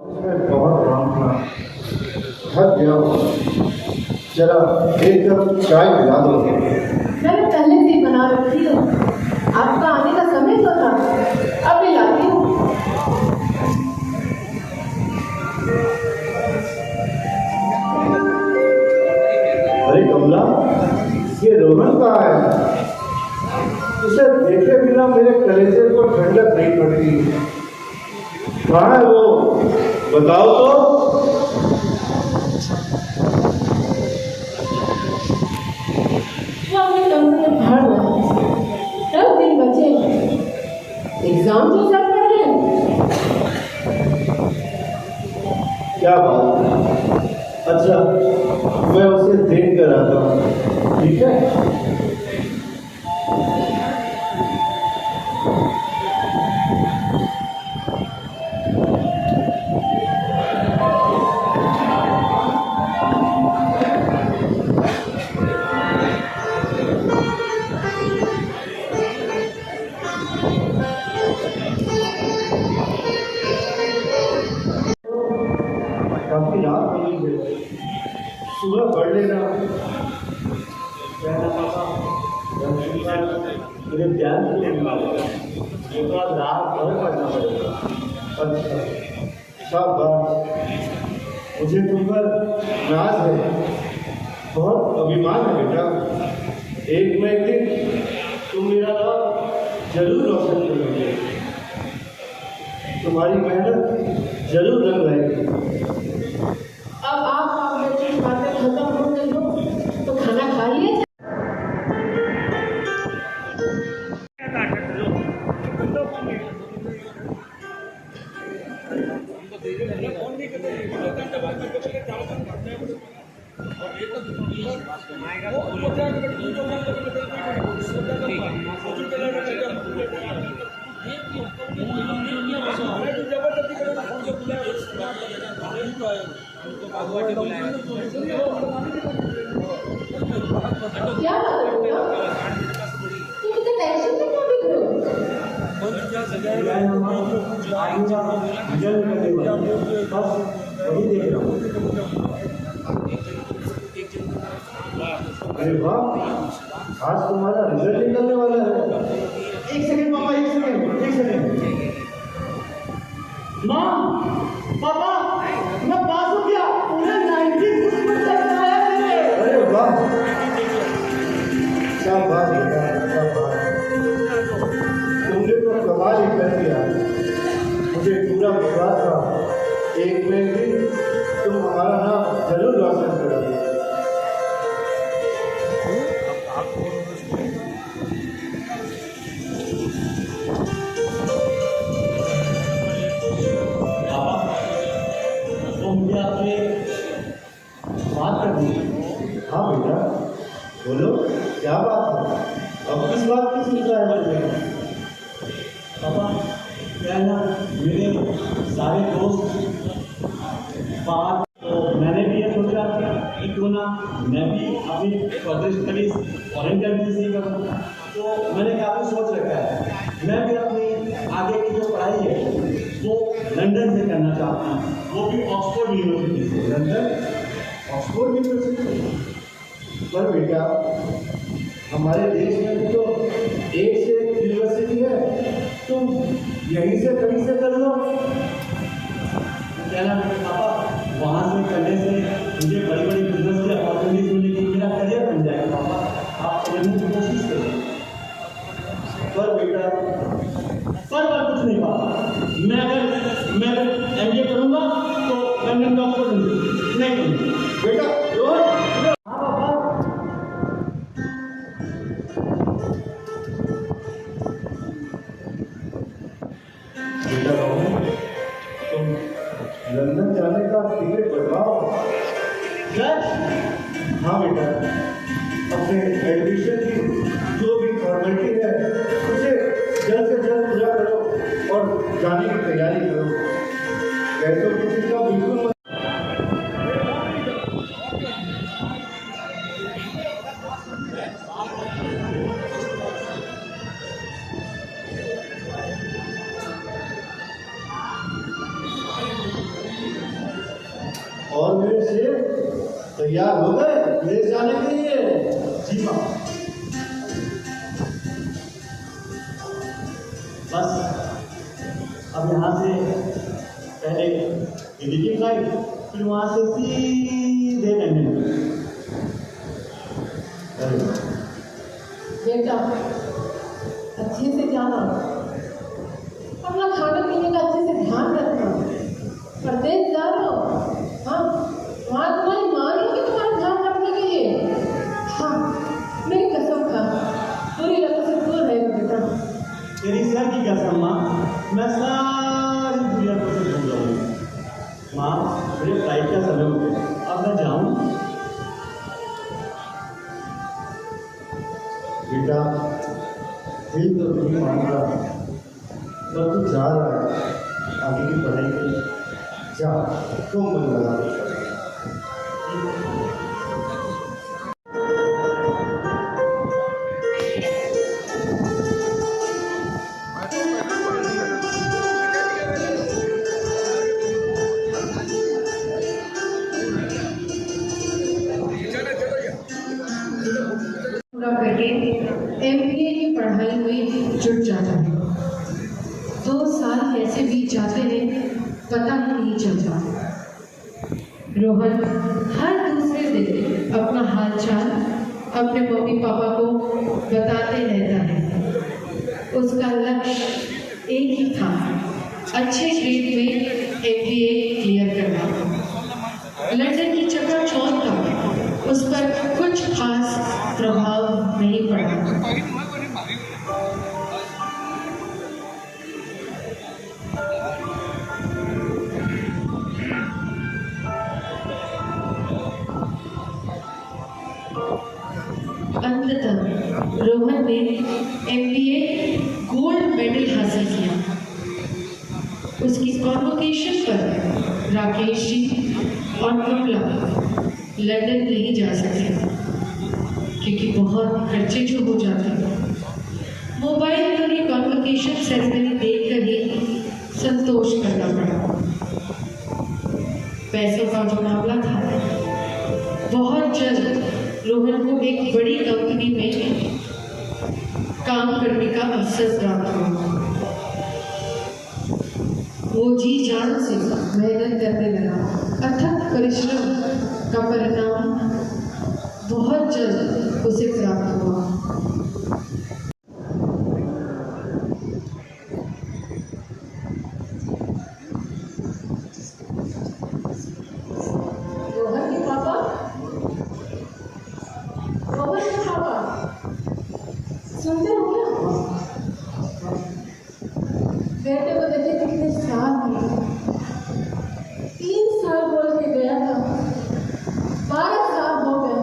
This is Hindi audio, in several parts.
उसमें बहुत आराम था, थक गया हूँ। जरा एक कप चाय पिला दो। मैंने पहले से ही बना रखी है। आपका आने का समय तो था, अब पिलाती हूँ। अरे कमला, ये रोहन कहाँ है? उसे देखे बिना मेरे कलेजे को ठंडक नहीं पड़ती। कहाँ है वो? बताओ तो। वो अपने कमरे में भाड़ रहा है। 10 दिन बचे हैं। एग्जाम तो सर पर है। क्या बात है? अच्छा, मैं उसे देख कर आता हूँ, ठीक है? काफी रात हो गई है, सुबह पढ़ लेना। कहना पापा, मुझे ध्यान नहीं देने वाले, ये तो आज रात भर पढ़ना पड़ेगा। अच्छा, शाबाश, मुझे तुम पर नाज है, बहुत अभिमान है बेटा। एक न एक दिन तुम मेरा नाम जरूर रोशन करोगे, तुम्हारी मेहनत जरूर रंग लाएगी। अब आप बच्चों की बातें खत्म हो गई हो तो खाना खा लिया। क्या बात है बेटा? तुम इतना टेंशन में क्यों दिख रहे हो? अरे वाह, आज तुम्हारा रिजल्ट निकलने वाला है। एक सेकंड पापा, एक सेकंड। माँ, पापा, मैं पास हो गया, पूरे 90% आया है। अरे वाह, क्या बात बेटा, क्या बात। तुमने तो कमाल ही कर दिया। मुझे पूरा विश्वास था एक न एक दिन तुम हमारा नाम जरूर रोशन करोगे। मुझे आपने बात कर दी। हाँ बेटा, बोलो क्या बात है? अब किस बात की चिंता है मुझे? पापा, क्या है ना, मेरे सारे दोस्त बाहर, तो मैंने भी ये सोचा कि क्यों ना मैं भी अपनी फर्दर स्टडीज फॉरेन कंट्री से ही करूँ। तो मैंने काफ़ी सोच रखा है, मैं भी अपनी आगे की जो पढ़ाई है वो लंदन से करना चाहता हूँ, वो भी ऑक्सफोर्ड यूनिवर्सिटी से। लंदन? Oxford university? पर बेटा, हमारे देश में भी तो एक से एक यूनिवर्सिटी है, तुम यहीं से कहीं से कर लो। कहना पापा, वहाँ से करने से मुझे बड़ी बड़ी बिजनेस की अपॉर्चुनिटीज मिलेगी, मेरा करियर बन जाएगा। पापा, आप समझने की कोशिश करें। पर बेटा, पर कुछ नहीं पापा, मैं MBA करूँगा तो लंदन का ऑक्सफोर्ड नहीं करूँगा। बेटा रोहन, हाँ पापा। बेटा रोहन, तुम लंदन जाने का टिकट बनवाओ। हाँ बेटा, अपने एडमिशन की जो भी फॉर्मेलिटी है उसे जल्द से जल्द पूरा करो और जाने की तैयारी करो। पैसों की चिंता बिल्कुल मत। तैयार हो गए विदेश जाने के लिए? जी पापा। बस अब यहाँ से पहले दिल्ली की फ्लाइट, फिर वहाँ से सीधे लंदन। बेटा अच्छे से जाना, अपना खाने पीने का अच्छे से ध्यान रखना। परदेश जा रहे हो, हाँ वहाँ तुम्हारी माँ नहीं होगी तुम्हारा ध्यान रखने के लिए। हाँ मेरी कसम खा, पूरी तरह से दूर रहेगा बेटा। तेरी सर की कसम माँ, मैं सारी दुनिया को से भूल जाऊँगी। माँ मेरे फ्लाइट का समय हो गया, अब मैं जाऊँ? बेटा दिल तो नहीं मान रहा, पर तू जा रहा है आगे की पढ़ाई के लिए। जा तुम मन लगा के पढ़। पूरा करके MBA की पढ़ाई में जुट जाता है। 2 साल कैसे बीत जाते हैं पता ही नहीं चलता। रोहन हर दूसरे दिन अपना हालचाल अपने मम्मी पापा को बताते रहता है। उसका लक्ष्य एक ही था, अच्छे ग्रेड में MBA क्लियर करना। लंदन की चकाचौंध का उस पर कुछ खास प्रभाव नहीं पड़ा। अंततः रोहन ने MBA गोल्ड मेडल हासिल किया। उसकी कॉन्वोकेशन पर राकेश जी और कमला लंदन नहीं जा सके क्योंकि बहुत खर्चे जो हो जाते हैं। मोबाइल पर ही कॉन्वोकेशन सेरेमनी देखकर ही संतोष करना पड़ा। पैसों का जो मामला था, बहुत जल्द रोहन को एक बड़ी कंपनी में काम करने का अवसर प्राप्त हुआ। वो जी जान से मेहनत करने लगा। अथक परिश्रम का परिणाम बहुत जल्द उसे प्राप्त हुआ। रोहन के पापा, रोहन के पापा, सुनते हो क्या? बेटे को देखे कितने साल हुए, 3 साल बोल के गया था, 12 साल हो गए।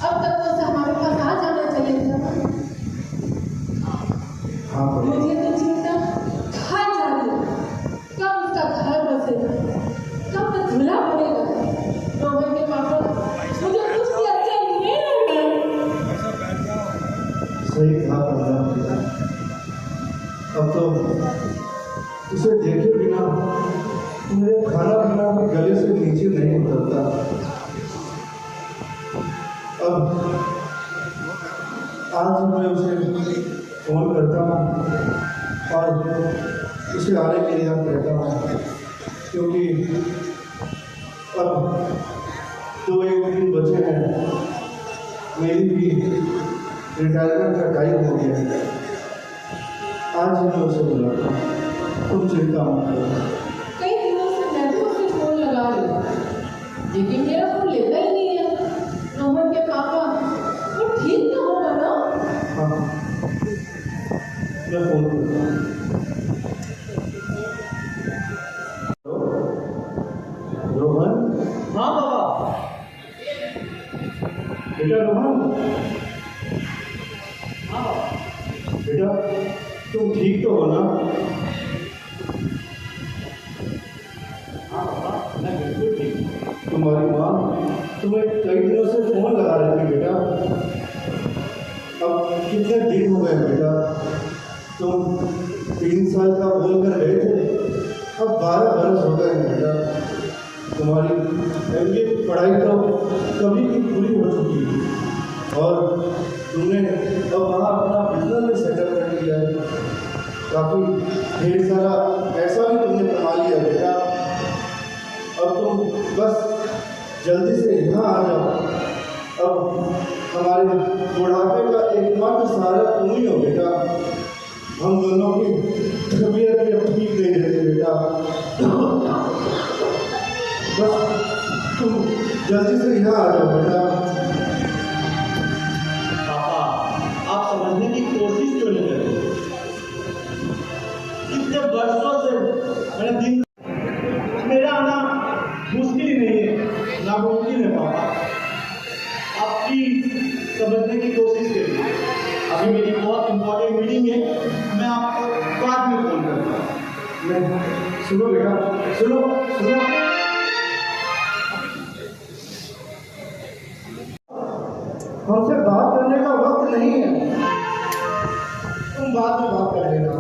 अब तक तो हमारे पास आ जाना चाहिए था। हाँ मुझे तो चिंता खा जा रही है, कब उसका घर बसेगा, कब वो धुला पड़ेगा। रोहन के पापा, मुझे कुछ भी अच्छा नहीं लग रहा। सही कहा कमला। अब तो उसे देखे बिना मेरे खाना पीना भी गले से नीचे नहीं उतरता। अब आज मैं उसे फोन करता हूँ और उसे आने के लिए हम कहता हूँ, क्योंकि अब 2-1 दिन बचे हैं। मेरी भी रिटायरमेंट का टाइम हो गया है। आज ही मैं उसे बुलाता हूँ, तुम चिंता मत करो। कई दिनों से मैं भी उसे फोन लगा रही हूँ, लेकिन मेरा फोन लेता ही नहीं है। रोहन के पापा, वो ठीक तो होगा ना? हाँ मैं फोन करता हूँ। रोहन, हाँ बाबा। बेटा रोहन, हाँ बाबा। बेटा तुम ठीक तो हो ना? हाँ बाबा, मैं बिल्कुल ठीक हूँ। तुम्हारी माँ तुम्हें कई दिनों से फोन लगा रही थी बेटा। अब कितने दिन हो गए बेटा? तुम 3 साल का बोल कर गए थे, अब 12 बरस हो गए हैं बेटा। तुम्हारी MBA पढ़ाई तो कभी की पूरी हो चुकी है और तुमने अब वहाँ अपना बिजनेस में सेटअप कर लिया है। काफ़ी ढेर सारा पैसा भी तुमने कमा लिया बेटा। अब तुम बस जल्दी से यहाँ आ जाओ। अब हमारे बुढ़ापे का एकमात्र सहारा तुम ही हो बेटा। हम दोनों की तबीयत भी अब ठीक नहीं रहती बेटा। बस तुम जल्दी से यहाँ आ जाओ बेटा। पापा, आप समझने की कोशिश क्यों नहीं करते? कितने वर्षों से मैंने दिन मेरा आना मुश्किल ही नहीं है, नामुमकिन है पापा। आप प्लीज समझने की कोशिश करिए। अभी मेरी बहुत इंपॉर्टेंट मीटिंग है, मैं आपको बाद में फोन करता हूँ। सुनो बेटा, सुनो सुनो। हमसे बात करने का वक्त नहीं है, तुम बाद में बात कर लेना।